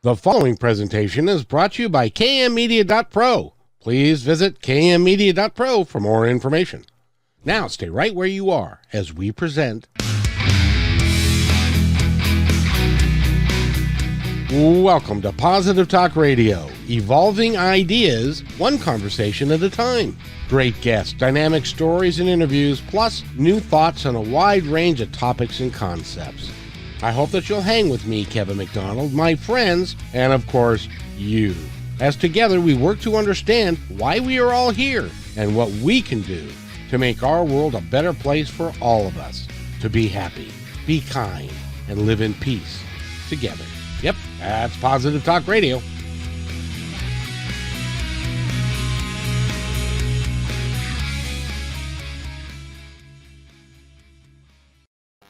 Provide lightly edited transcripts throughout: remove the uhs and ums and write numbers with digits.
The following presentation is brought to you by kmmedia.pro. Please visit kmmedia.pro for more information. Now stay right where you are as we present. Welcome to Positive Talk Radio, evolving ideas, one conversation at a time. Great guests, dynamic stories and interviews, plus new thoughts on a wide range of topics and concepts. I hope that you'll hang with me, Kevin McDonald, my friends, and of course, you. As together we work to understand why we are all here and what we can do to make our world a better place for all of us. To be happy, be kind, and live in peace together. Yep, that's Positive Talk Radio.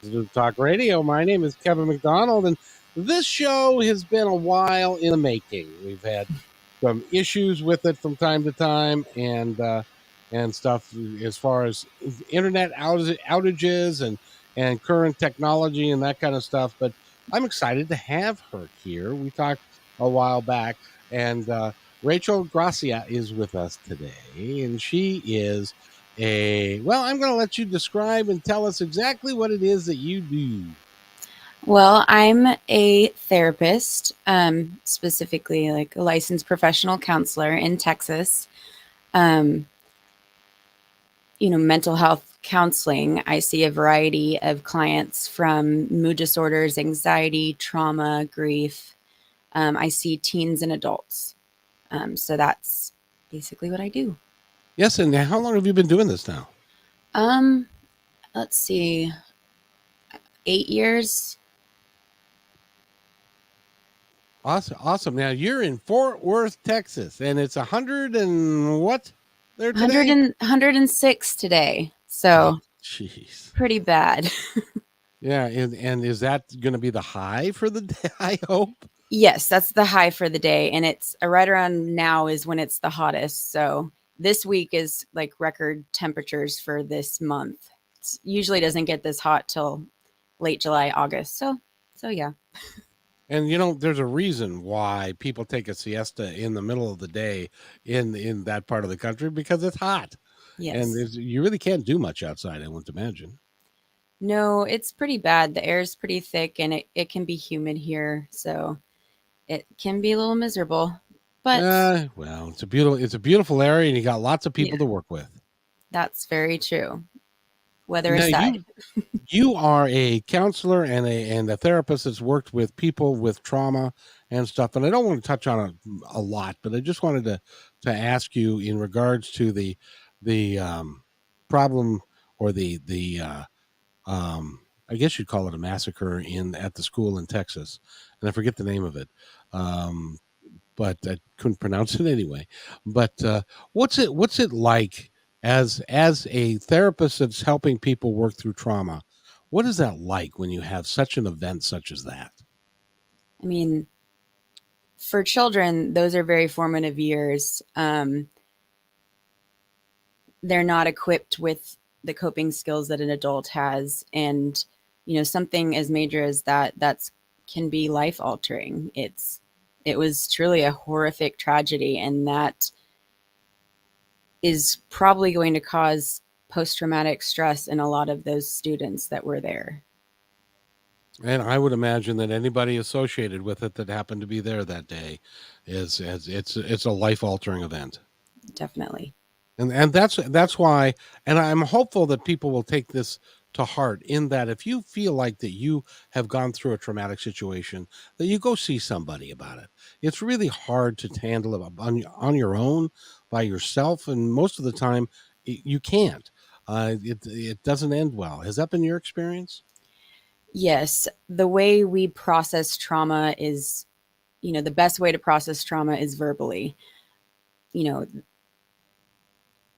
Positive Talk Radio. My name is Kevin McDonald, and this show has been a while in the making. We've had some issues with it from time to time, and stuff as far as internet outages and current technology and that kind of stuff. But I'm excited to have her here. We talked a while back, and Rachel Gracia is with us today, and she is I'm going to let you describe and tell us exactly what it is that you do. Well, I'm a therapist, specifically like a licensed professional counselor in Texas. Mental health counseling. I see a variety of clients from mood disorders, anxiety, trauma, grief. I see teens and adults. So that's basically what I do. Yes, and how long have you been doing this now? Let's see, 8 years. Awesome. Now you're in Fort Worth, Texas, and it's 100 and what there today? 106 today. So, jeez, pretty bad. Yeah, and is that going to be the high for the day, I hope? Yes, that's the high for the day, and it's right around now is when it's the hottest. So this week is like record temperatures for this month. It usually doesn't get this hot till late July, August. So yeah. And there's a reason why people take a siesta in the middle of the day in that part of the country, because it's hot. Yes. And you really can't do much outside, I wouldn't imagine. No, it's pretty bad. The air is pretty thick, and it can be humid here, so it can be a little miserable. But well, it's a beautiful area, and you got lots of people to work with. That's very true. Weather aside. You are a counselor and a therapist that's worked with people with trauma and stuff. And I don't want to touch on it a lot, but I just wanted to ask you in regards to the problem, or I guess you'd call it a massacre at the school in Texas, and I forget the name of it. But I couldn't pronounce it anyway. But what's it like as a therapist that's helping people work through trauma? What is that like when you have such an event such as that? I mean, for children, those are very formative years. They're not equipped with the coping skills that an adult has. And, something as major as that can be life altering. It was truly a horrific tragedy, and that is probably going to cause post-traumatic stress in a lot of those students that were there. And I would imagine that anybody associated with it that happened to be there that day it's a life-altering event. Definitely. And that's why, and I'm hopeful that people will take this to heart, in that if you feel like that you have gone through a traumatic situation, that you go see somebody about it. It's really hard to handle it on your own, by yourself, and most of the time you can't. It doesn't end well. Has that been your experience? Yes. The way we process trauma is, the best way to process trauma is verbally.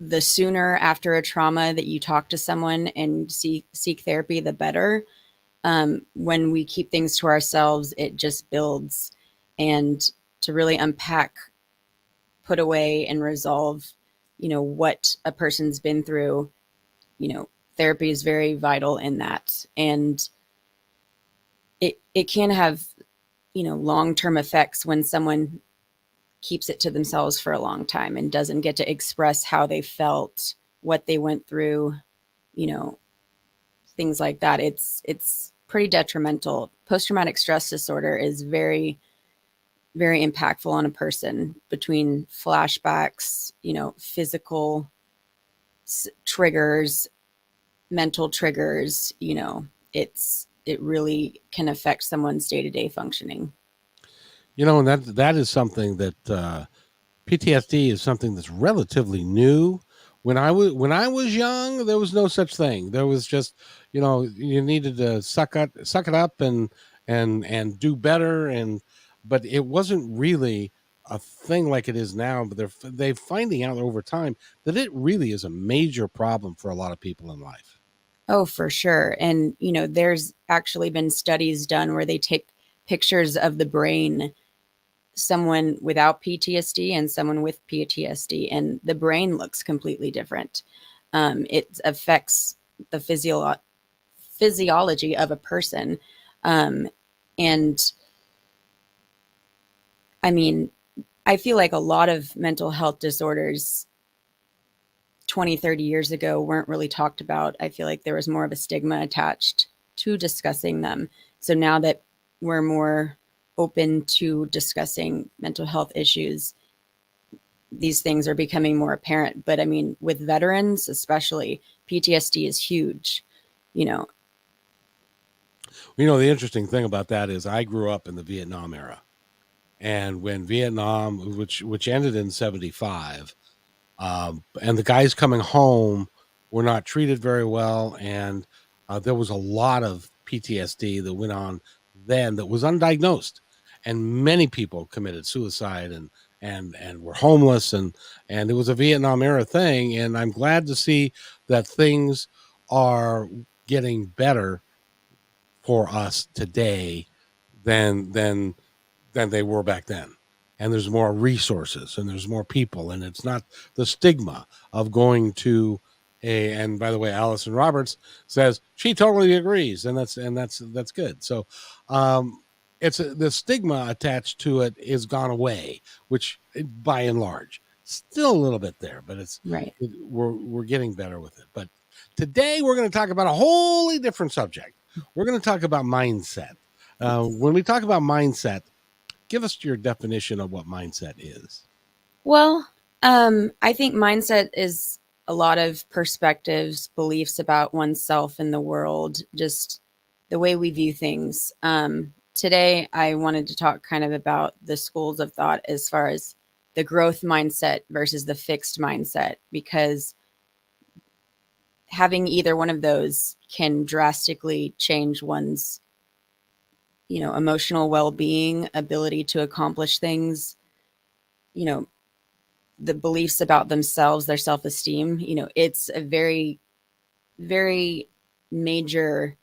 The sooner after a trauma that you talk to someone and seek therapy, the better. When we keep things to ourselves, it just builds. And to really unpack, put away, and resolve, what a person's been through, therapy is very vital in that. And it can have, long-term effects when someone keeps it to themselves for a long time and doesn't get to express how they felt, what they went through, you know, things like that. It's pretty detrimental. Post-traumatic stress disorder is very, very impactful on a person, between flashbacks, physical triggers, mental triggers. It really can affect someone's day-to-day functioning. And that is something that PTSD is something that's relatively new. When I was young, there was no such thing. There was just, you needed to suck it up and do better, but it wasn't really a thing like it is now. But they're finding out over time that it really is a major problem for a lot of people in life. Oh, for sure. And, there's actually been studies done where they take pictures of the brain, someone without PTSD and someone with PTSD, and the brain looks completely different. It affects the physiology of a person. And I mean, I feel like a lot of mental health disorders 20, 30 years ago weren't really talked about. I feel like there was more of a stigma attached to discussing them. So now that we're more open to discussing mental health issues, these things are becoming more apparent. But I mean, with veterans, especially, PTSD is huge, you know. The interesting thing about that is I grew up in the Vietnam era, and when Vietnam, which ended in 75, and the guys coming home were not treated very well, and there was a lot of PTSD that went on then that was undiagnosed, and many people committed suicide and were homeless, and it was a Vietnam era thing. And I'm glad to see that things are getting better for us today than they were back then. And there's more resources and there's more people, and it's not the stigma of going to and by the way, Allison Roberts says she totally agrees, and that's good. So it's the stigma attached to it is gone away, which by and large still a little bit there, but Right. we're getting better with it. But today we're going to talk about a wholly different subject. We're going to talk about mindset. When we talk about mindset, give us your definition of what mindset is. Well, I think mindset is a lot of perspectives, beliefs about oneself and the world, just the way we view things. Today, I wanted to talk kind of about the schools of thought as far as the growth mindset versus the fixed mindset, because having either one of those can drastically change one's, emotional well-being, ability to accomplish things, you know, the beliefs about themselves, their self-esteem. It's a very, very major,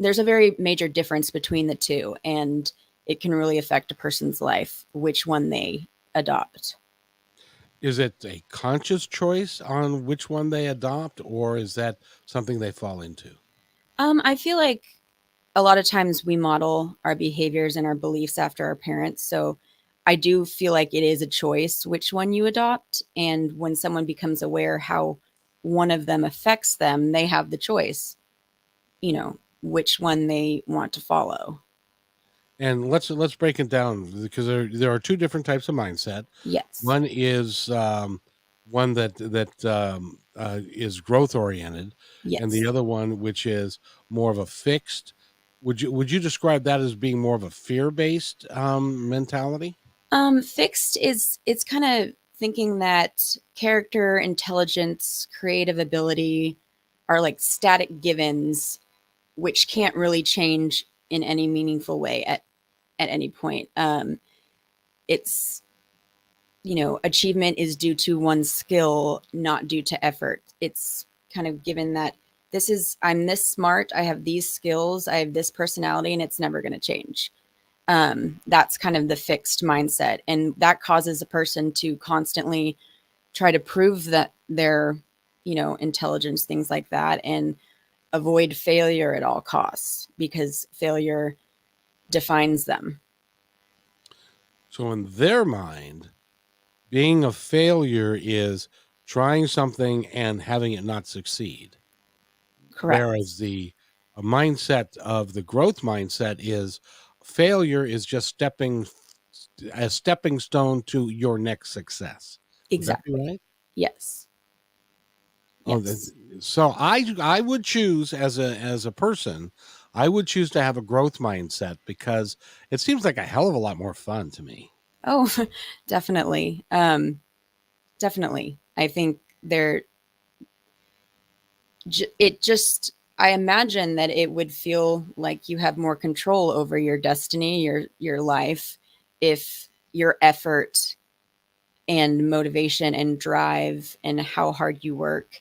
there's a very major difference between the two, and it can really affect a person's life, which one they adopt. Is it a conscious choice on which one they adopt, or is that something they fall into? I feel like a lot of times we model our behaviors and our beliefs after our parents. So I do feel like it is a choice which one you adopt. And when someone becomes aware how one of them affects them, they have the choice, which one they want to follow. And let's break it down, because there are two different types of mindset. Yes. One is one that is growth oriented, and the Yes. other one which is more of a fixed. Would you describe that as being more of a fear based mentality? Fixed is, it's kind of thinking that character, intelligence, creative ability are like static givens, which can't really change in any meaningful way at any point. It's, achievement is due to one's skill, not due to effort. It's kind of given that I'm this smart, I have these skills, I have this personality, and it's never going to change. That's kind of the fixed mindset. And that causes a person to constantly try to prove that their, intelligence, things like that, and avoid failure at all costs, because failure defines them. So in their mind, being a failure is trying something and having it not succeed. Correct. Whereas the mindset of the growth mindset is failure is just a stepping stone to your next success. Would that be Exactly. right? Yes. Oh, Yes. so I would choose as a person, I would choose to have a growth mindset because it seems like a hell of a lot more fun to me. Oh, definitely. Definitely. I think it just, I imagine that it would feel like you have more control over your destiny, your life, if your effort and motivation and drive and how hard you work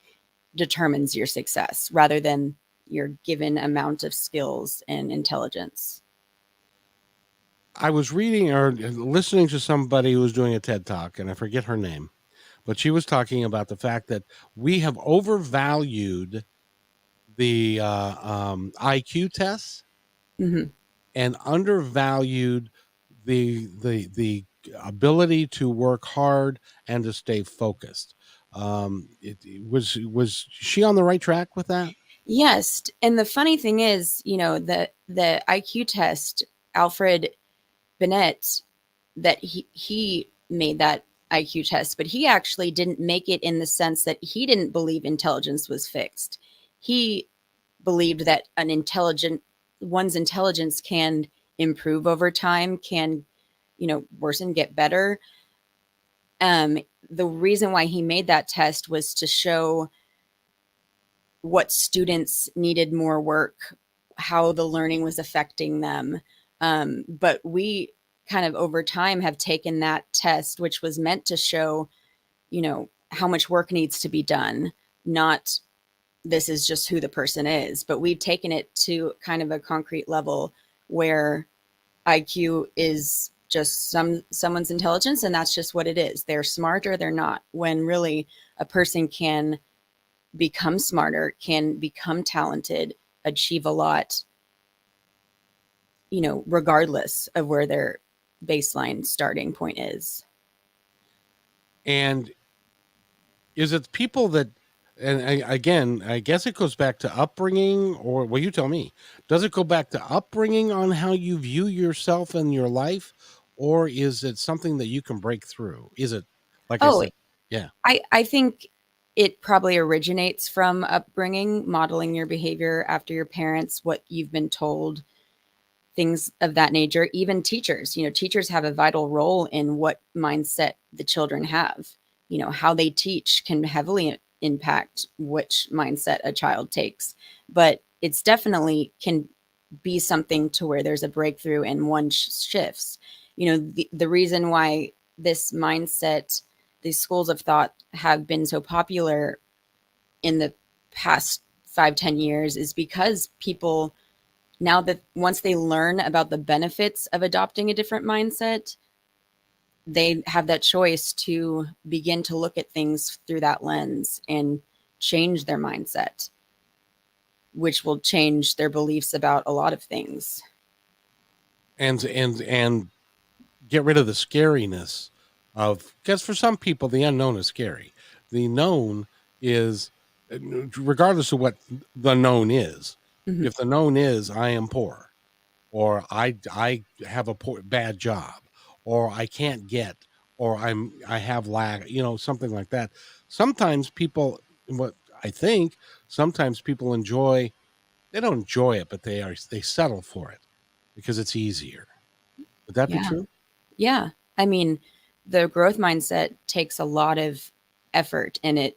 determines your success rather than your given amount of skills and intelligence. I was reading or listening to somebody who was doing a TED talk, and I forget her name, but she was talking about the fact that we have overvalued the IQ tests Hmm. and undervalued the ability to work hard and to stay focused. Was she on the right track with that? Yes, and the funny thing is, the IQ test, Alfred Binet, that he made that IQ test, but he actually didn't make it in the sense that he didn't believe intelligence was fixed. He believed that an intelligent one's intelligence can improve over time, can worsen, get better. The reason why he made that test was to show what students needed more work, how the learning was affecting them. But we kind of over time have taken that test, which was meant to show, how much work needs to be done, not this is just who the person is. But we've taken it to kind of a concrete level where IQ is just someone's intelligence, and that's just what it is. They're smart or they're not. When really a person can become smarter, can become talented, achieve a lot, regardless of where their baseline starting point is. And is it people that, and again, I guess it goes back to upbringing, or well, you tell me. Does it go back to upbringing on how you view yourself and your life, or is it something that you can break through? Is it, like I Oh, said, yeah. I think it probably originates from upbringing, modeling your behavior after your parents, what you've been told, things of that nature. Even teachers, teachers have a vital role in what mindset the children have. How they teach can heavily impact which mindset a child takes. But it's definitely can be something to where there's a breakthrough and one shifts. The reason why this mindset, these schools of thought have been so popular in the past 5-10 years is because people, now that once they learn about the benefits of adopting a different mindset, they have that choice to begin to look at things through that lens and change their mindset, which will change their beliefs about a lot of things. And get rid of the scariness of, because for some people the unknown is scary. The known is, regardless of what the known is. Mhm. If the known is I am poor, or I have a bad job, or I can't get, or I have lack, something like that. Sometimes people, what I think, sometimes people enjoy, they don't enjoy it, but they settle for it because it's easier. Would that be Yeah. true? Yeah. I mean, the growth mindset takes a lot of effort, and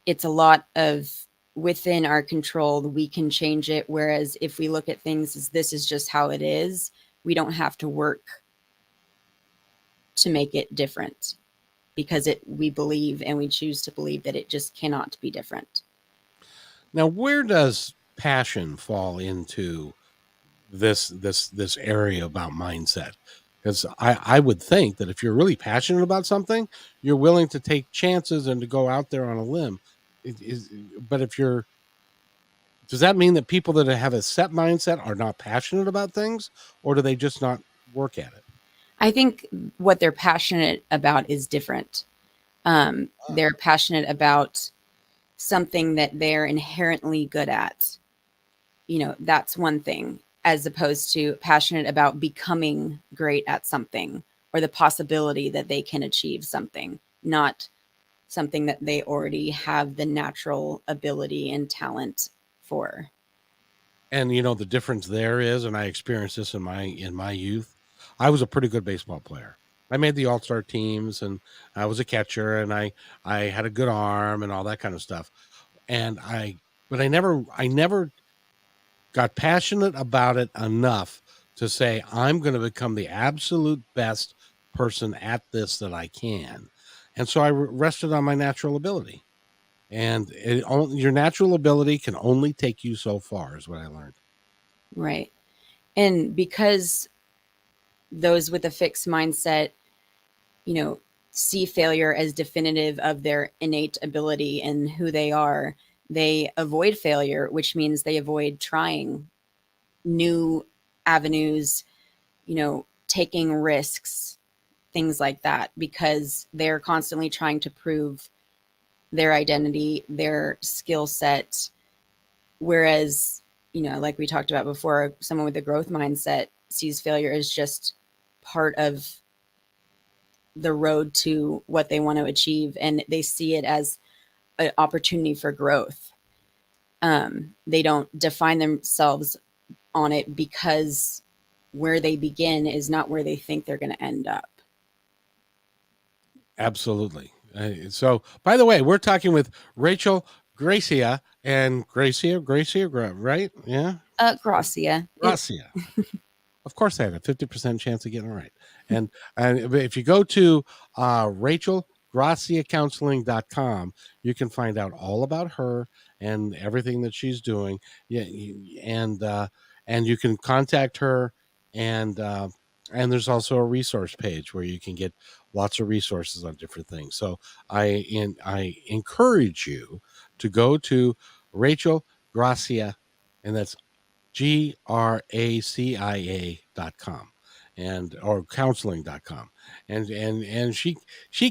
it's a lot of within our control. We can change it. Whereas if we look at things as this is just how it is, we don't have to work to make it different because we believe and we choose to believe that it just cannot be different. Now, where does passion fall into this area about mindset? Because I would think that if you're really passionate about something, you're willing to take chances and to go out there on a limb. But if you're, does that mean that people that have a set mindset are not passionate about things, or do they just not work at it? I think what they're passionate about is different. Ah, They're passionate about something that they're inherently good at. That's one thing, as opposed to passionate about becoming great at something or the possibility that they can achieve something, not something that they already have the natural ability and talent for. and the difference there is, and I experienced this in my youth. I was a pretty good baseball player. I made the all-star teams, and I was a catcher, and I had a good arm and all that kind of stuff. And but I never got passionate about it enough to say I'm going to become the absolute best person at this that I can. And so I rested on my natural ability. And your natural ability can only take you so far, is what I learned. Right. And because those with a fixed mindset, you know, see failure as definitive of their innate ability and who they are, they avoid failure, which means they avoid trying new avenues, taking risks, things like that, because they're constantly trying to prove their identity, their skill set. Whereas, like we talked about before, someone with a growth mindset sees failure as just part of the road to what they want to achieve, and they see it as an opportunity for growth. They don't define themselves on it because where they begin is not where they think they're going to end up. Absolutely. So, by the way, we're talking with Rachel Gracia and Gracia, right? Yeah. Gracia. Gracia. Of course, I had a 50% chance of getting it right. And if you go to RachelGraciaCounseling.com, you can find out all about her and everything that she's doing. Yeah, and you can contact her, and and there's also a resource page where you can get lots of resources on different things. So I encourage you to go to Rachel Gracia, and that's gracia.com and or counseling.com, and she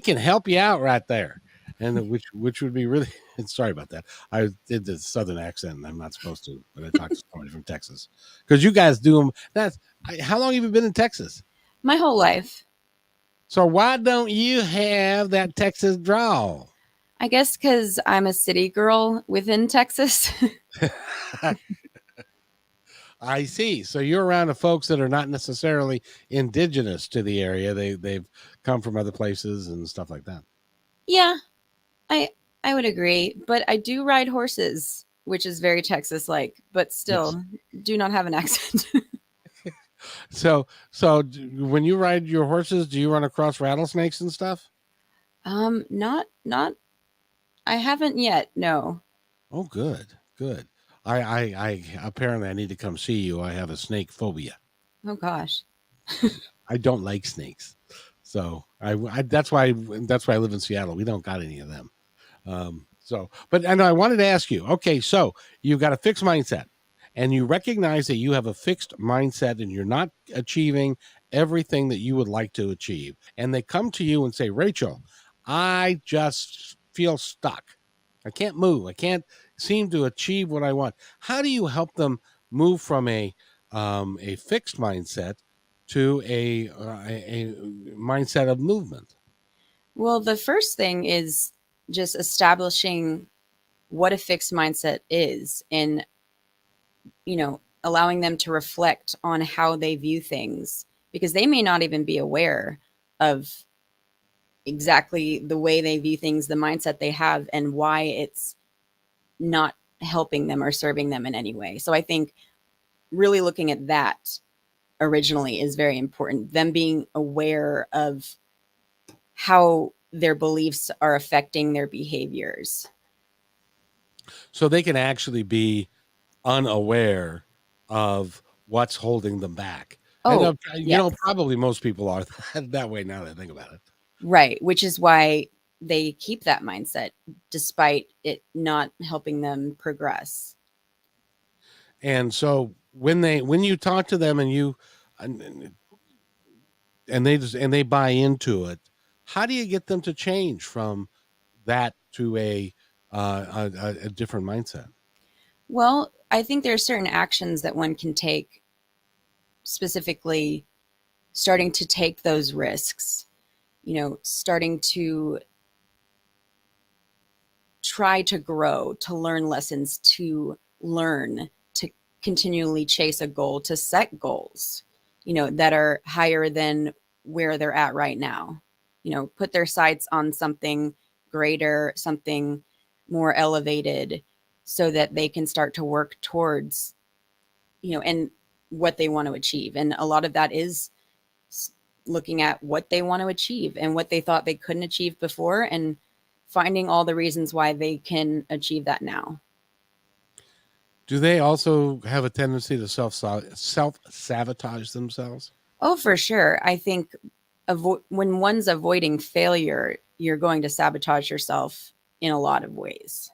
can help you out right there, and which would be really sorry about that. I did the southern accent and I'm not supposed to, but I talked to somebody from Texas, because you guys do them. How long have you been in Texas? My whole life. So why don't you have that Texas drawl? I guess because I'm a city girl within Texas. I see. So you're around the folks that are not necessarily indigenous to the area. They've come from other places and stuff like that. Yeah, I I would agree, but I do ride horses, which is very Texas like, but Yes. still do not have an accent. When you ride your horses, do you run across rattlesnakes and stuff? Not I haven't yet. No. Oh, good, good. I apparently I need to come see you. I have a snake phobia. Oh gosh. I don't like snakes, so that's why I live in Seattle. We don't got any of them. But I know I wanted to ask you, okay, so you've got a fixed mindset and you recognize that you have a fixed mindset and you're not achieving everything that you would like to achieve. And they come to you and say, Rachel, I just feel stuck. I can't move. I can't seem to achieve what I want. How do you help them move from a fixed mindset to a mindset of movement? Well, the first thing is just establishing what a fixed mindset is, and allowing them to reflect on how they view things, because they may not even be aware of exactly the way they view things, the mindset they have, and why it's not helping them or serving them in any way. So I think really looking at that originally is very important. Them being aware of how their beliefs are affecting their behaviors. So they can actually be unaware of what's holding them back. And Oh, yes. probably most people are that way now that I think about it. Right. Which is why they keep that mindset despite it not helping them progress. And so when you talk to them and you and and they buy into it, how do you get them to change from that to a different mindset? Well, I think there are certain actions that one can take, specifically starting to take those risks, starting to try to grow, to learn lessons, to learn, to continually chase a goal, to set goals, that are higher than where they're at right now. Put their sights on something greater, something more elevated, so that they can start to work towards, and what they want to achieve. And a lot of that is looking at what they want to achieve and what they thought they couldn't achieve before, and finding all the reasons why they can achieve that now. Do they also have a tendency to self sabotage themselves? Oh, for sure. I think when one's avoiding failure, you're going to sabotage yourself in a lot of ways.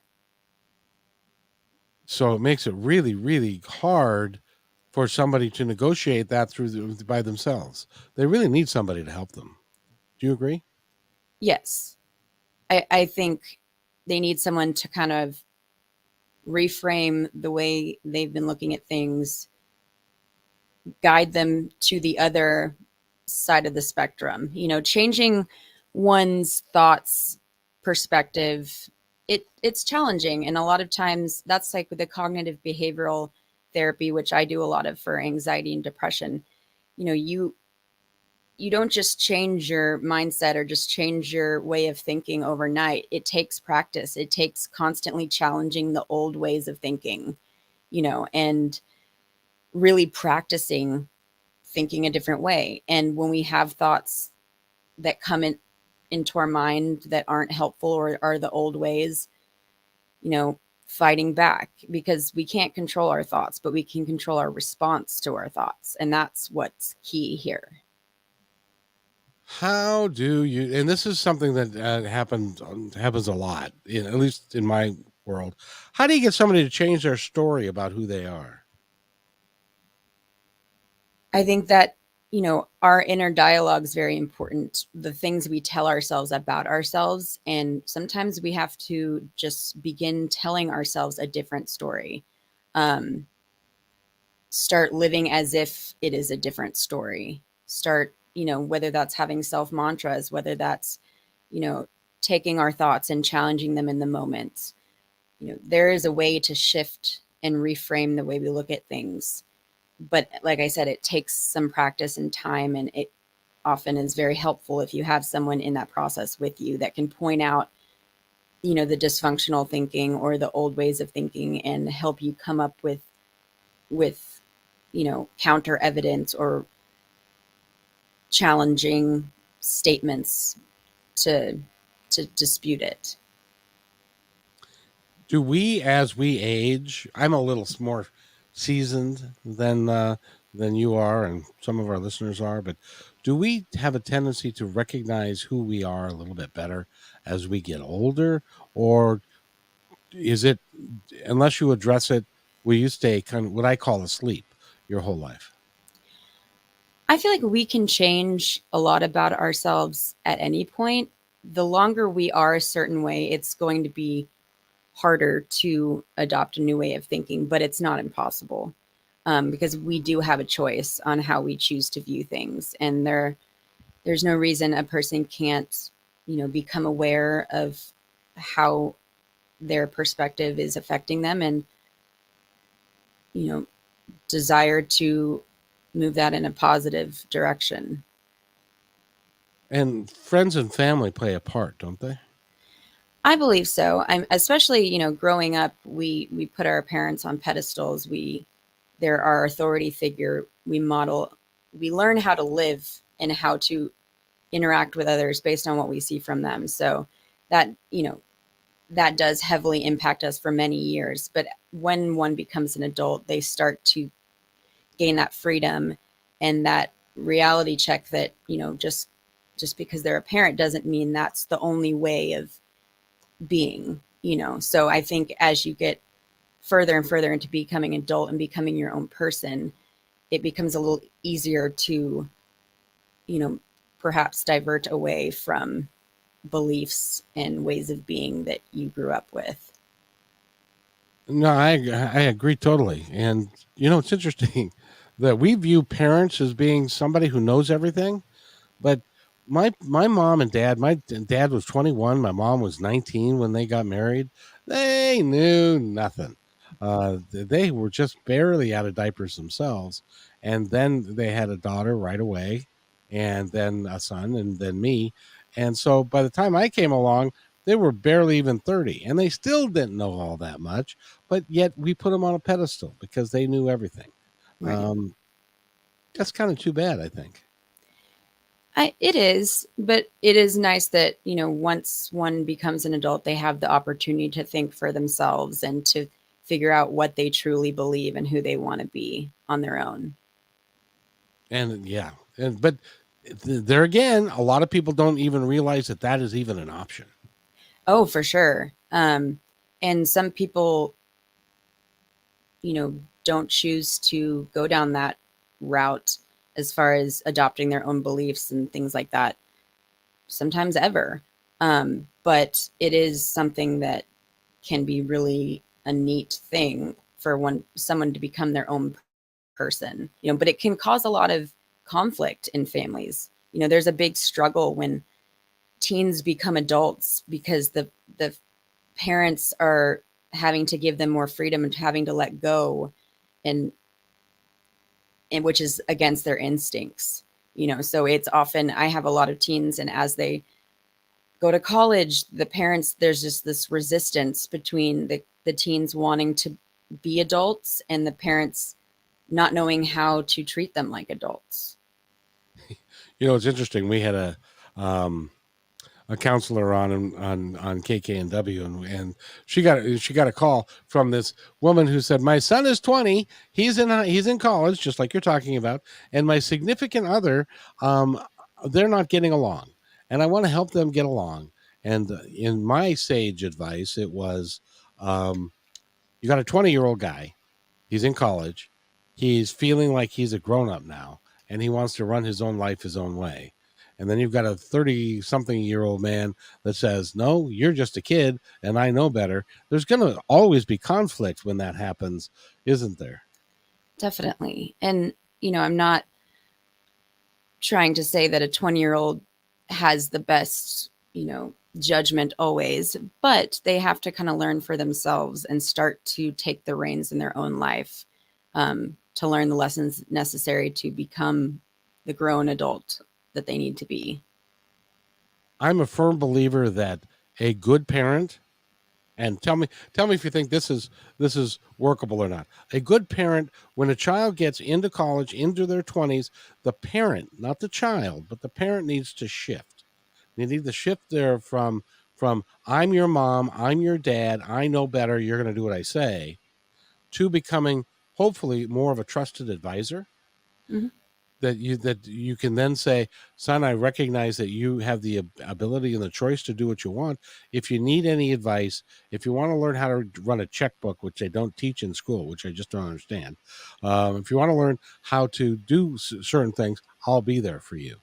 So it makes it really, really hard for somebody to negotiate that by themselves. They really need somebody to help them. Do you agree? Yes. I think they need someone to kind of reframe the way they've been looking at things, guide them to the other side of the spectrum. Changing one's thoughts, perspective, it's challenging. And a lot of times that's like with the cognitive behavioral therapy, which I do a lot of for anxiety and depression. You don't just change your mindset or just change your way of thinking overnight. It takes practice. It takes constantly challenging the old ways of thinking, and really practicing thinking a different way. And when we have thoughts that come into our mind that aren't helpful or are the old ways, fighting back, because we can't control our thoughts, but we can control our response to our thoughts. And that's what's key here. How do you? And this is something that happens a lot, at least in my world. How do you get somebody to change their story about who they are? I think that, our inner dialogue is very important. The things we tell ourselves about ourselves. And sometimes we have to just begin telling ourselves a different story. Um, Start living as if it is a different story. Start, whether that's having self mantras, whether that's, you know, taking our thoughts and challenging them in the moment. There is a way to shift and reframe the way we look at things. But like I said, it takes some practice and time, and it often is very helpful if you have someone in that process with you that can point out, the dysfunctional thinking or the old ways of thinking, and help you come up with counter evidence or challenging statements to dispute it. Do we, as we age, I'm a little more seasoned than you are, and some of our listeners are, but do we have a tendency to recognize who we are a little bit better as we get older, or is it, unless you address it, will you stay kind of what I call asleep your whole life? I feel like we can change a lot about ourselves at any point. The longer we are a certain way, it's going to be harder to adopt a new way of thinking, but it's not impossible, because we do have a choice on how we choose to view things. And there's no reason a person can't, become aware of how their perspective is affecting them, and, you know, desire to move that in a positive direction. And friends and family play a part, don't they? I believe so. I'm especially, growing up, we put our parents on pedestals. They're our authority figure. We learn how to live and how to interact with others based on what we see from them. So that, that does heavily impact us for many years. But when one becomes an adult, they start to gain that freedom and that reality check that, just because they're a parent doesn't mean that's the only way of being. So I think as you get further and further into becoming an adult and becoming your own person, it becomes a little easier to, perhaps divert away from beliefs and ways of being that you grew up with. No, I agree totally. And it's interesting that we view parents as being somebody who knows everything, but my mom and dad, my dad was 21, my mom was 19 when they got married. They knew nothing. They were just barely out of diapers themselves, and then they had a daughter right away, and then a son, and then me. And so by the time I came along, they were barely even 30, and they still didn't know all that much, but yet we put them on a pedestal because they knew everything. Right. um, that's kind of too bad, I think. It is, but it is nice that, once one becomes an adult, they have the opportunity to think for themselves and to figure out what they truly believe and who they want to be on their own. And yeah, but there again, a lot of people don't even realize that that is even an option. Oh, for sure. And some people, don't choose to go down that route as far as adopting their own beliefs and things like that, sometimes ever. But it is something that can be really a neat thing for someone to become their own person, but it can cause a lot of conflict in families. There's a big struggle when teens become adults because the parents are having to give them more freedom and having to let go, and which is against their instincts. So it's often, I have a lot of teens, and as they go to college, the parents, there's just this resistance between the teens wanting to be adults and the parents not knowing how to treat them like adults. It's interesting. We had um, a counselor on KKNW, and she got a call from this woman who said, "My son is 20. He's in college, just like you're talking about, and my significant other, um, they're not getting along, and I want to help them get along." And in my sage advice, it was, um, you got a 20-year-old guy. He's in college. He's feeling like he's a grown up now, and he wants to run his own life his own way. And then you've got a 30 something year old man that says, "No, you're just a kid, and I know better." There's going to always be conflict when that happens, isn't there? Definitely. And, I'm not trying to say that a 20-year-old has the best, judgment always, but they have to kind of learn for themselves and start to take the reins in their own life, to learn the lessons necessary to become the grown adult that they need to be. I'm a firm believer that a good parent, and tell me if you think this is workable or not. A good parent, when a child gets into college, into their 20s, the parent, not the child, but the parent needs to shift. They need to shift there from "I'm your mom, I'm your dad, I know better, you're going to do what I say," to becoming hopefully more of a trusted advisor, Mhm. that you can then say, "Son, I recognize that you have the ability and the choice to do what you want. If you need any advice, if you want to learn how to run a checkbook, which they don't teach in school, which I just don't understand, if you want to learn how to do certain things, I'll be there for you.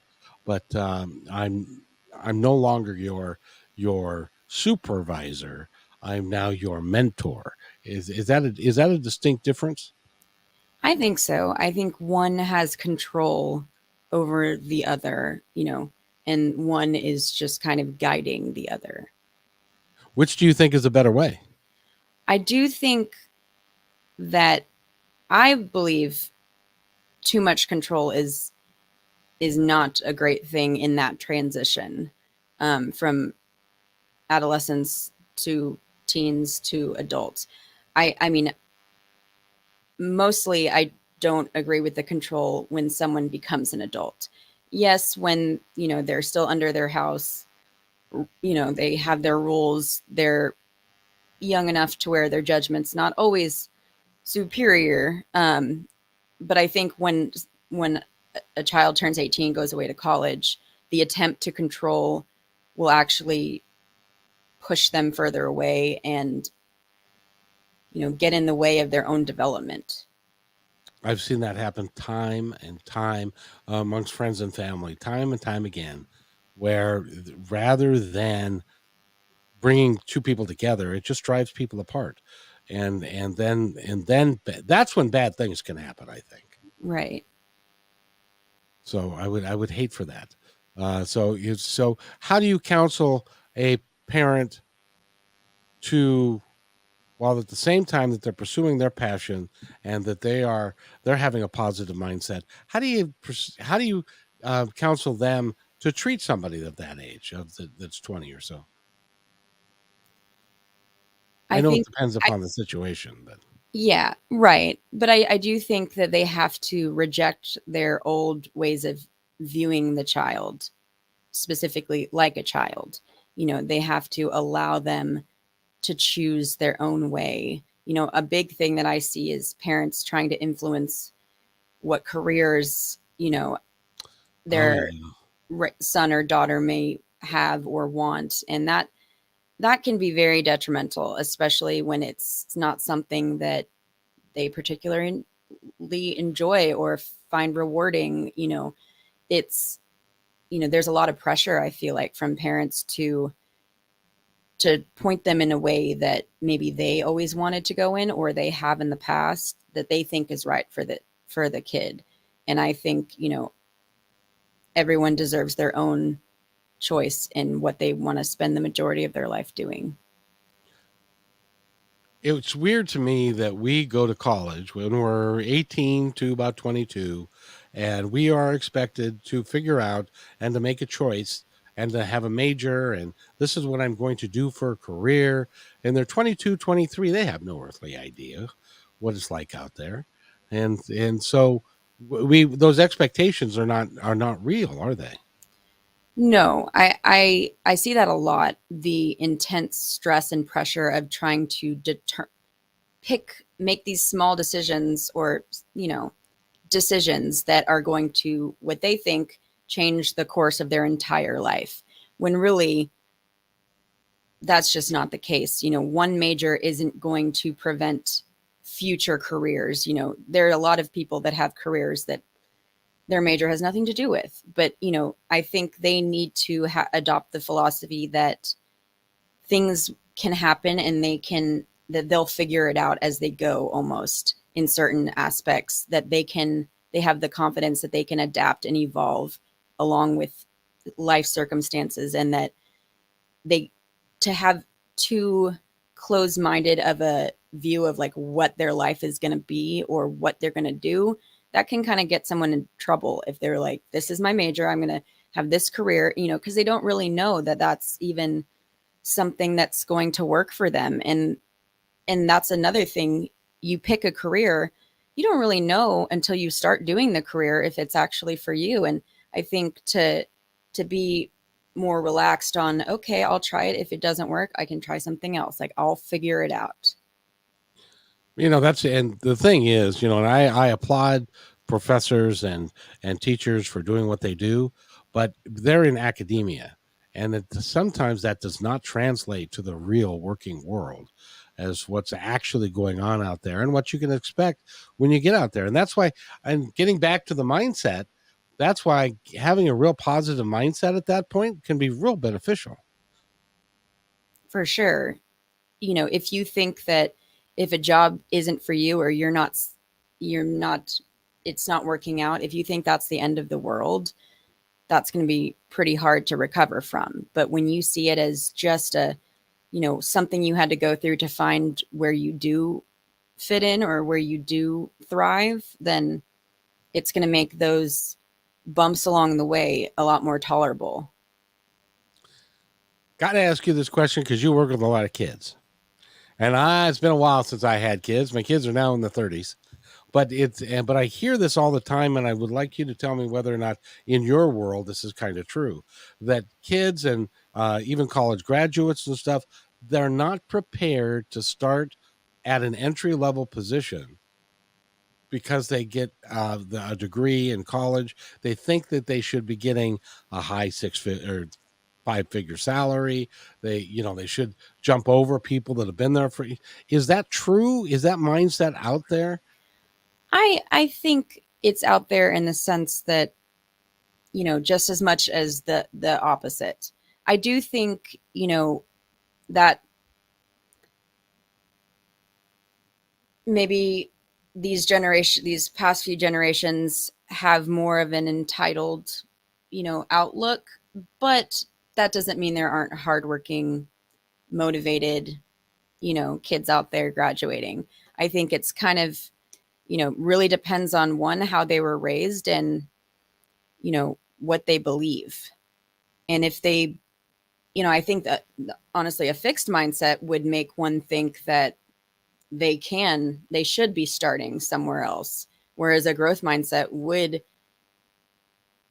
But I'm no longer your supervisor. I'm now your mentor." Is that a distinct difference? I think so. I think one has control over the other, and one is just kind of guiding the other. Which do you think is a better way? I do think that I believe too much control is not a great thing in that transition, from adolescence to teens to adults. I mean, mostly I don't agree with the control when someone becomes an adult. Yes, when, they're still under their house, they have their rules, they're young enough to where their judgment's not always superior. But I think when a child turns 18, goes away to college, the attempt to control will actually push them further away and, get in the way of their own development. I've seen that happen time and time amongst friends and family, time and time again, where rather than bringing two people together, it just drives people apart, and then that's when bad things can happen, I think. Right. So I would hate for that. So how do you counsel a parent to, while at the same time that they're pursuing their passion and that they're having a positive mindset, how do you counsel them to treat somebody of that age, that's 20 or so? I I know it think depends I upon the situation, but Yeah, right. But I do think that they have to reject their old ways of viewing the child, specifically like a child. They have to allow them to choose their own way. A big thing that I see is parents trying to influence what careers, oh their yeah. son or daughter may have or want. And that can be very detrimental, especially when it's not something that they particularly enjoy or find rewarding. It's there's a lot of pressure, I feel like, from parents to point them in a way that maybe they always wanted to go in or they have in the past that they think is right for the kid. And I think everyone deserves their own choice in what they want to spend the majority of their life doing. It's weird to me that we go to college when we're 18 to about 22, and we are expected to figure out and to make a choice and to have a major, and this is what I'm going to do for a career. And they're 22, 23. They have no earthly idea what it's like out there. And so we those expectations are not real, are they? No, I see that a lot. The intense stress and pressure of trying to make these small decisions, or you know decisions that are going to, what they think, change the course of their entire life, when really that's just not the case. One major isn't going to prevent future careers. There are a lot of people that have careers that their major has nothing to do with, but I think they need to adopt the philosophy that things can happen, and that they'll figure it out as they go, almost in certain aspects, that they have the confidence that they can adapt and evolve along with life circumstances, and that they to have too close-minded of a view of like what their life is going to be or what they're going to do, that can kind of get someone in trouble if they're like, this is my major, I'm going to have this career, because they don't really know that that's even something that's going to work for them. And that's another thing. You pick a career, you don't really know until you start doing the career if it's actually for you. And I think to be more relaxed on, okay, I'll try it. If it doesn't work, I can try something else. Like, I'll figure it out. That's, and the thing is, and I applaud professors and teachers for doing what they do, but they're in academia, and sometimes that does not translate to the real working world as what's actually going on out there and what you can expect when you get out there. And that's why, and getting back to the mindset, that's why having a real positive mindset at that point can be real beneficial. For sure. If you think that if a job isn't for you, or you're not it's not working out, if you think that's the end of the world, that's going to be pretty hard to recover from. But when you see it as just something you had to go through to find where you do fit in or where you do thrive, then it's going to make those bumps along the way a lot more tolerable. Got to ask you this question because you work with a lot of kids. And it's been a while since I had kids. My kids are now in the 30s, but I hear this all the time, and I would like you to tell me whether or not in your world this is kind of true. That kids and even college graduates and stuff, they're not prepared to start at an entry level position because they get a degree in college. They think that they should be getting a high or 5-figure salary. They should jump over people that have been there for. Is that true? Is that mindset out there? I think it's out there in the sense that, just as much as the opposite. I do think, that maybe these past few generations have more of an entitled, outlook, but that doesn't mean there aren't hardworking, motivated, kids out there graduating. I think it's kind of, really depends on one, how they were raised, and, what they believe. And if they, I think that honestly, a fixed mindset would make one think that they should be starting somewhere else. Whereas a growth mindset would,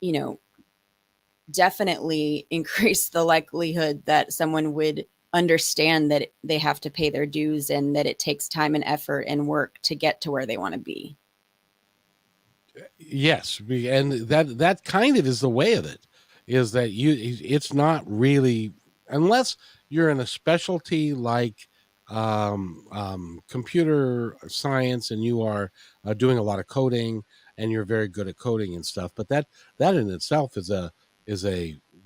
you know, definitely increase the likelihood that someone would understand that they have to pay their dues and that it takes time and effort and work to get to where they want to be. Yes, and that kind of is the way of it. Is that it's not really, unless you're in a specialty like computer science and you are doing a lot of coding and you're very good at coding and stuff. But that in itself is a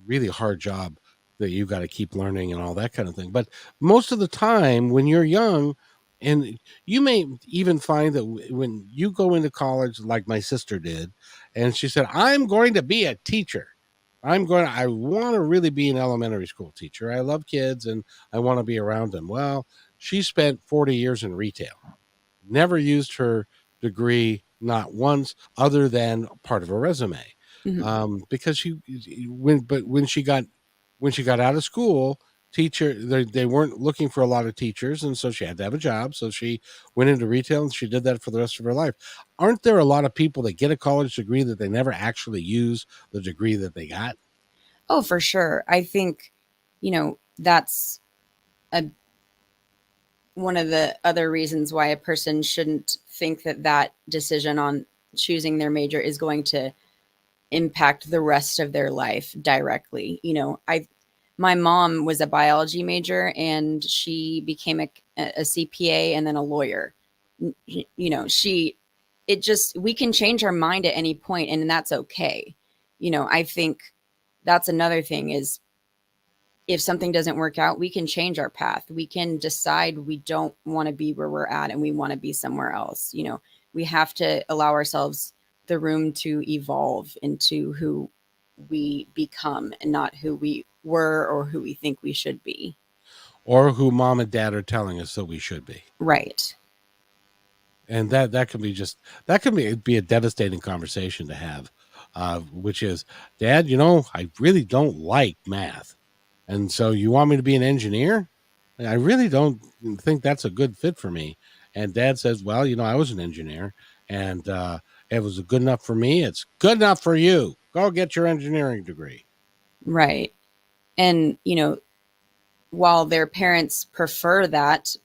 really hard job that you got to keep learning and all that kind of thing. But most of the time when you're young, and you may even find that when you go into college, like my sister did, and she said, I'm going to be a teacher. I want to really be an elementary school teacher. I love kids and I want to be around them. Well, she spent 40 years in retail, never used her degree, not once, other than part of her resume. Mm-hmm. Because when she got out of school, they weren't looking for a lot of teachers, and so she had to have a job. So she went into retail and she did that for the rest of her life. Aren't there a lot of people that get a college degree that they never actually use the degree that they got? Oh, for sure. I think, that's a one of the other reasons why a person shouldn't think that that decision on choosing their major is going to impact the rest of their life directly. I my mom was a biology major and she became a CPA and then a lawyer. She it just we can change our mind at any point and that's okay. I think that's another thing is if something doesn't work out, we can change our path. We can decide we don't want to be where we're at and we want to be somewhere else. We have to allow ourselves the room to evolve into who we become and not who we were or who we think we should be. Or who mom and dad are telling us that we should be? Right. And that can be be a devastating conversation to have, which is, Dad, I really don't like math, and so you want me to be an engineer? I really don't think that's a good fit for me. And Dad says, well, I was an engineer, and it was good enough for me. It's good enough for you. Go get your engineering degree. Right. And, while their parents prefer that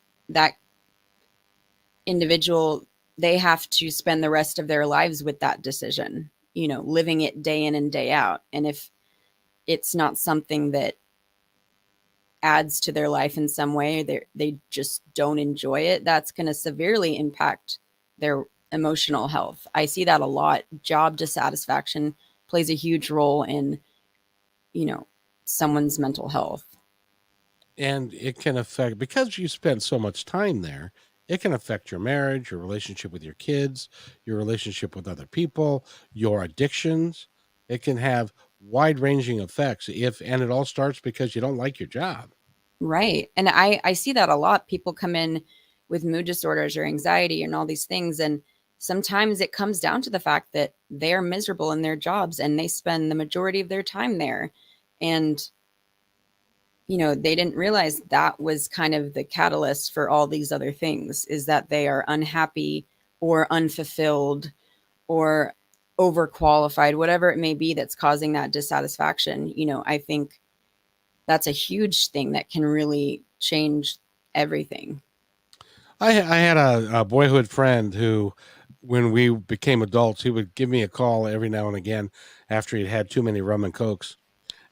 individual, they have to spend the rest of their lives with that decision, living it day in and day out. And if it's not something that adds to their life in some way, they just don't enjoy it, that's going to severely impact their emotional health. I see that a lot. Job dissatisfaction plays a huge role in, you know, someone's mental health. And it can affect, because you spend so much time there, it can affect your marriage, your relationship with your kids, your relationship with other people, your addictions. It can have wide ranging effects, and it all starts because you don't like your job. Right. And I see that a lot. People come in with mood disorders or anxiety and all these things. And sometimes it comes down to the fact that they're miserable in their jobs and they spend the majority of their time there. And, they didn't realize that was kind of the catalyst for all these other things, is that they are unhappy or unfulfilled or overqualified, whatever it may be that's causing that dissatisfaction. I think that's a huge thing that can really change everything. I had a boyhood friend who, when we became adults, he would give me a call every now and again after he'd had too many rum and cokes,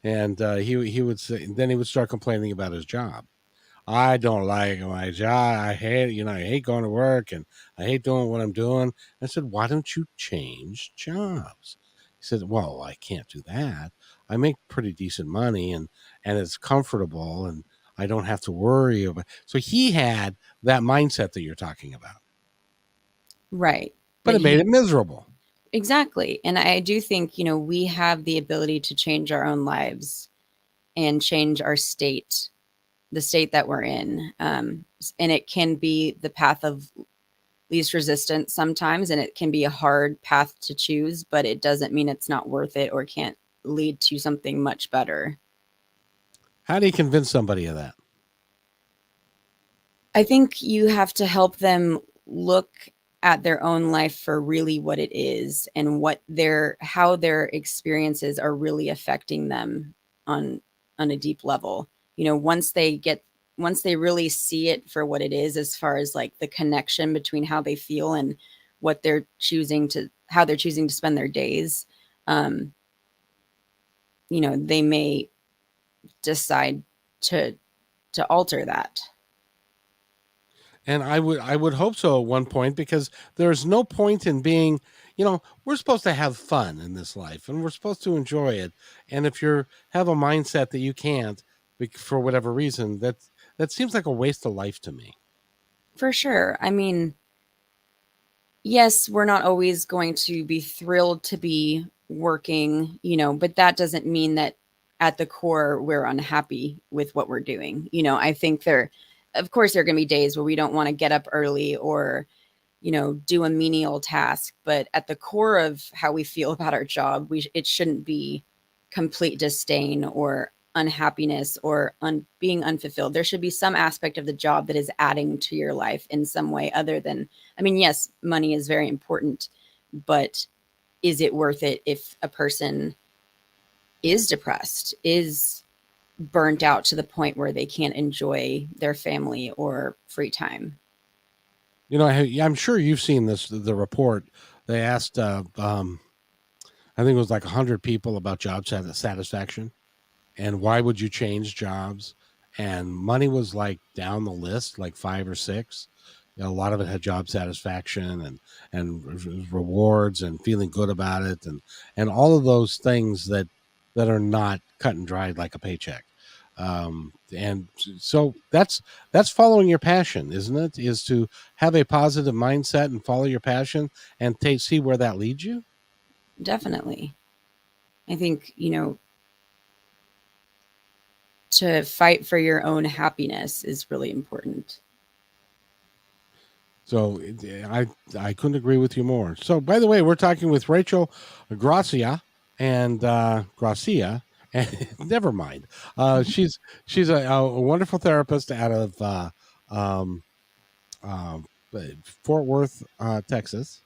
and he would say, then he would start complaining about his job. I don't like my job. I hate, I hate going to work and I hate doing what I'm doing. I said, why don't you change jobs? He said, well, I can't do that. I make pretty decent money and it's comfortable and I don't have to worry about. So he had that mindset that you're talking about, Right. but But it made he it miserable. exactly. And I do think, we have the ability to change our own lives and change our state, the state that we're in. And it can be the path of least resistance sometimes, and it can be a hard path to choose, but it doesn't mean it's not worth it or can't lead to something much better. How do you convince somebody of that? I think you have to help them look at their own life for really what it is and how their experiences are really affecting them on a deep level. Once they really see it for what it is, as far as like the connection between how they feel and how they're choosing to spend their days, um, they may decide to alter that. And I would hope so at one point because there's no point in being, we're supposed to have fun in this life and we're supposed to enjoy it. And if you have a mindset that you can't for whatever reason, that seems like a waste of life to me. For sure. I mean, yes, we're not always going to be thrilled to be working, but that doesn't mean that at the core we're unhappy with what we're doing. I think of course, there are going to be days where we don't want to get up early or, do a menial task, but at the core of how we feel about our job, it shouldn't be complete disdain or unhappiness or being unfulfilled. There should be some aspect of the job that is adding to your life in some way other than, I mean, yes, money is very important, but is it worth it if a person is depressed, is burnt out to the point where they can't enjoy their family or free time? I'm sure you've seen the report. They asked, I think it was like 100 people about job satisfaction and why would you change jobs, and money was like down the list, like five or six. A lot of it had job satisfaction and rewards and feeling good about it and all of those things that are not cut and dried like a paycheck. And so that's following your passion, isn't it? Is to have a positive mindset and follow your passion and see where that leads you. Definitely. I think, to fight for your own happiness is really important. So I couldn't agree with you more. So by the way, we're talking with Rachel Gracia and Gracia. And never mind. She's a wonderful therapist out of um, uh, Fort Worth, Texas.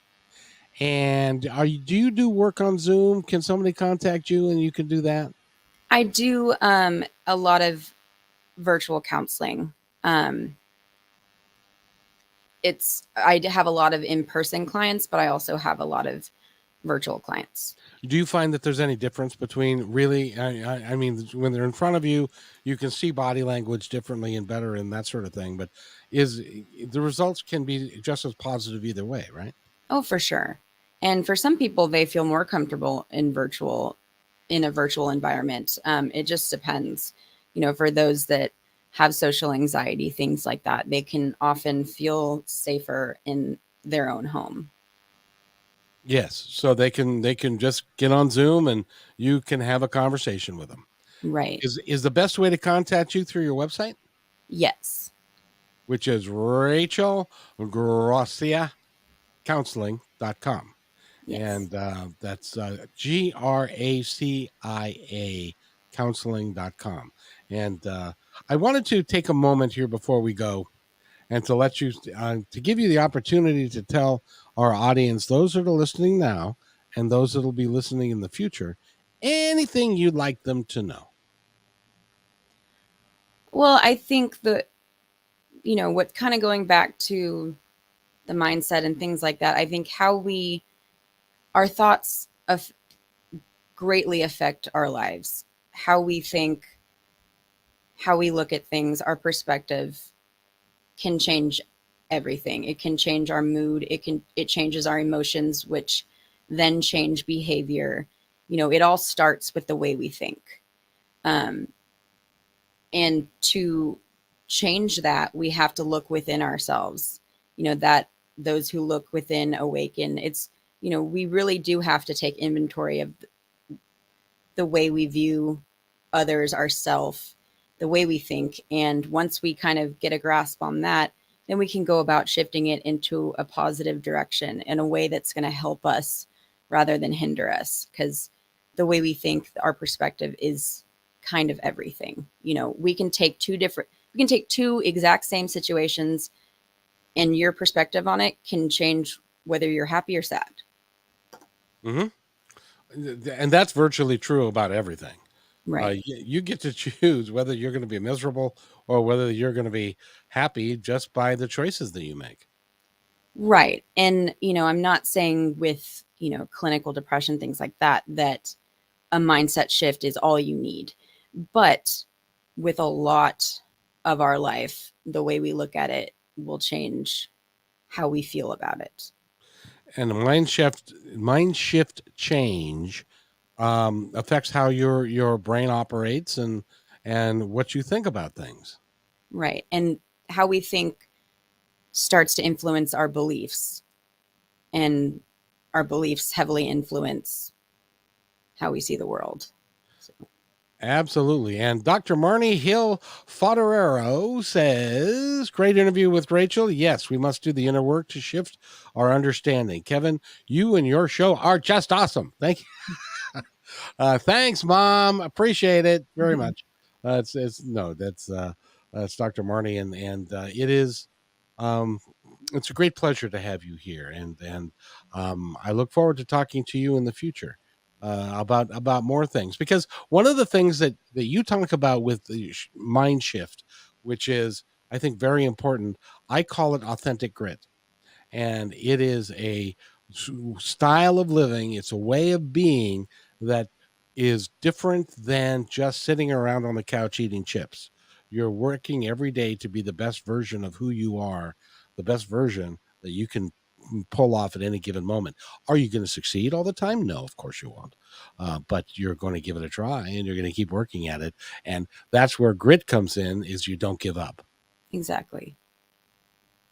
And do you do work on Zoom? Can somebody contact you and you can do that? I do a lot of virtual counseling. Um, I have a lot of in-person clients, but I also have a lot of virtual clients. Do you find that there's any difference between really? I mean, when they're in front of you, you can see body language differently and better and that sort of thing. But is the results can be just as positive either way, right? Oh, for sure. And for some people, they feel more comfortable in a virtual environment. It just depends. For those that have social anxiety, things like that, they can often feel safer in their own home. Yes. So they can just get on Zoom and you can have a conversation with them. Right. Is the best way to contact you through your website, Yes. which is Rachel Gracia counseling.com. Yes. And that's GRACIA counseling.com. And I wanted to take a moment here before we go and to let you, to give you the opportunity to tell our audience, those that are listening now and those that will be listening in the future, anything you'd like them to know. Well, I think that, what kind of going back to the mindset and things like that, I think our thoughts greatly affect our lives. How we think how we look at things, our perspective can change everything. It can change our mood. It changes our emotions, which then change behavior. It all starts with the way we think. Um, and to change that, we have to look within ourselves. That those who look within awaken. It's, we really do have to take inventory of the way we view others, ourselves, the way we think. And once we kind of get a grasp on that, then we can go about shifting it into a positive direction in a way that's going to help us rather than hinder us. Because the way we think, our perspective is kind of everything. We can take two exact same situations, and your perspective on it can change whether you're happy or sad. Mm-hmm. And that's virtually true about everything. Right. You get to choose whether you're going to be miserable or whether you're going to be happy just by the choices that you make. Right. And, I'm not saying with, clinical depression, things like that, that a mindset shift is all you need. But with a lot of our life, the way we look at it will change how we feel about it. And the mind shift change affects how your brain operates and what you think about things. Right. And how we think starts to influence our beliefs, and our beliefs heavily influence how we see the world. So. Absolutely. And Dr. Marnie Hill Fodorero says, great interview with Rachel. Yes, we must do the inner work to shift our understanding. Kevin, you and your show are just awesome. Thank you. Thanks, Mom. Appreciate it very much. It's no, that's Dr. Marnie, and it is, um, it's a great pleasure to have you here, and I look forward to talking to you in the future about more things, because one of the things that you talk about with the mind shift, which is I think very important, I call it authentic grit, and it is a style of living. It's a way of being that is different than just sitting around on the couch eating chips. You're working every day to be the best version of who you are, the best version that you can pull off at any given moment. Are you going to succeed all the time? No, of course you won't. But you're going to give it a try, and you're going to keep working at it. And that's where grit comes in, is you don't give up. Exactly.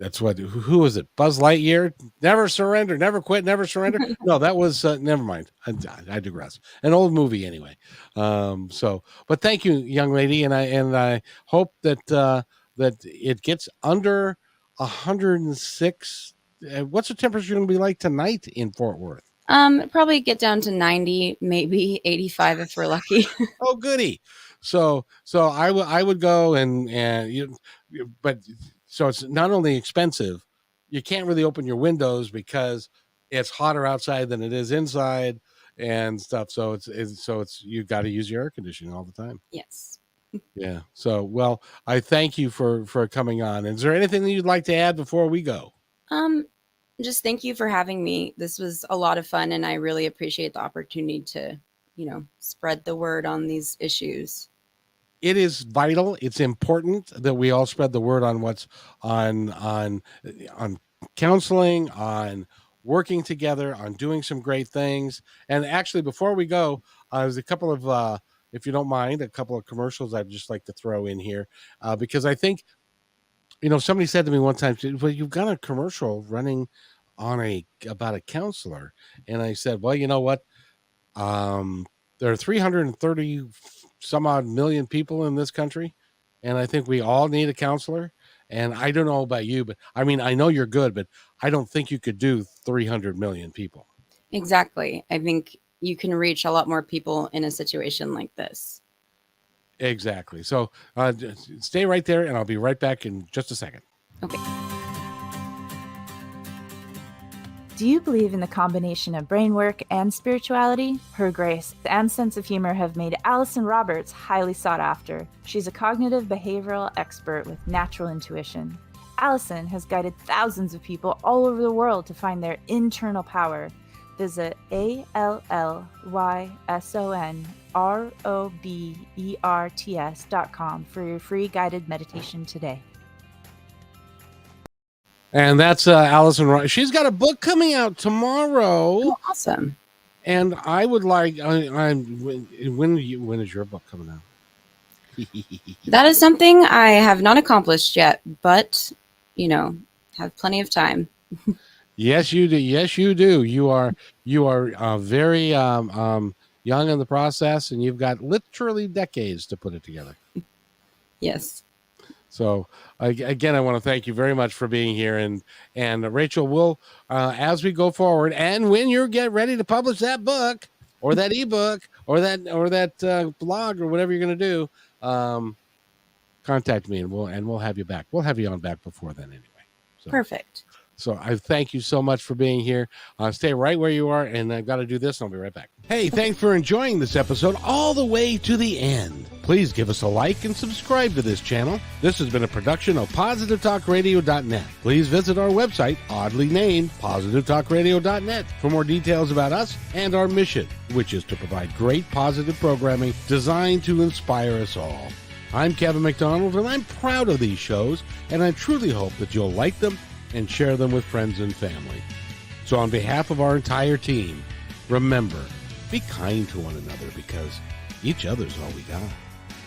That's what, who was it? Buzz Lightyear? Never surrender, never quit, never surrender. No, that was, never mind. I digress. An old movie anyway. But thank you, young lady. And I hope that it gets under 106. What's the temperature going to be like tonight in Fort Worth? Probably get down to 90, maybe 85 if we're lucky. Oh, goody. So I would go but so it's not only expensive, you can't really open your windows because it's hotter outside than it is inside and stuff. So it's you got to use your air conditioning all the time. Yes. Yeah. So, well, I thank you for coming on. Is there anything that you'd like to add before we go? Just thank you for having me. This was a lot of fun, and I really appreciate the opportunity to, spread the word on these issues. It is vital. It's important that we all spread the word on what's on counseling, on working together, on doing some great things. And actually, before we go, there's a couple of, if you don't mind, a couple of commercials I'd just like to throw in here, because I think, somebody said to me one time, well, you've got a commercial running about a counselor. And I said, well, you know what? There are 330 some odd million people in this country, and I think we all need a counselor. And I don't know about you, but I mean, I know you're good, but I don't think you could do 300 million people. Exactly. I think you can reach a lot more people in a situation like this. Exactly. So stay right there, and I'll be right back in just a second. Okay. Do you believe in the combination of brain work and spirituality? Her grace and sense of humor have made Allison Roberts highly sought after. She's a cognitive behavioral expert with natural intuition. Allison has guided thousands of people all over the world to find their internal power. Visit ALLYSONROBERTS.com for your free guided meditation today. And that's Allison Ross. She's got a book coming out tomorrow. Oh, awesome. And I would like, when is your book coming out? That is something I have not accomplished yet, but, have plenty of time. Yes, you do. Yes, you do. You are very young in the process, and you've got literally decades to put it together. Yes. So again, I want to thank you very much for being here, and Rachel, will as we go forward, and when you get ready to publish that book or that ebook or that blog or whatever you're going to do, contact me and we'll have you back. We'll have you on back before then anyway. So. Perfect. So I thank you so much for being here. Stay right where you are, and I've got to do this, and I'll be right back. Hey, thanks for enjoying this episode all the way to the end. Please give us a like and subscribe to this channel. This has been a production of PositiveTalkRadio.net. Please visit our website, oddly named PositiveTalkRadio.net, for more details about us and our mission, which is to provide great positive programming designed to inspire us all. I'm Kevin McDonald, and I'm proud of these shows, and I truly hope that you'll like them and share them with friends and family. So on behalf of our entire team, remember, be kind to one another because each other's all we got.